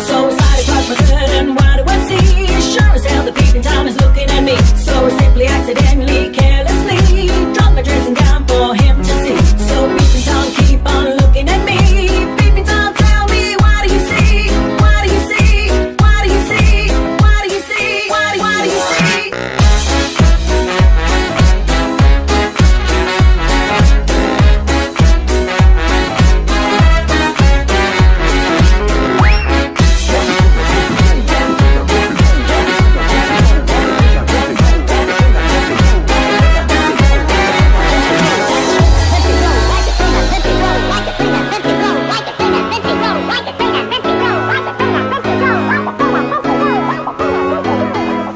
So I slide across my curtain, what do I see? Sure as hell the peeping Tom is looking at me. So I simply, accidentally, carelessly dropped my dressing gown for him to see. So peeping Tom, keep on looking at me. Peeping Tom, tell me, what do you see? What do you see? What do you see? What do you see? What do you see?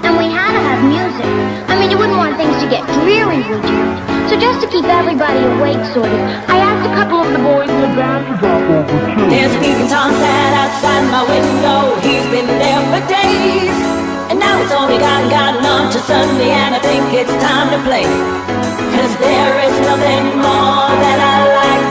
And we had to have music. I mean, you wouldn't want things to get dreary, would you? So just to keep everybody awake, sort of, I asked a couple of the boys in the band to drop over too. There's a peeping Tom sat outside my window. He's been there for days, and now it's only gotten on to Sunday, and I think it's time to play. 'Cause there is nothing more that I like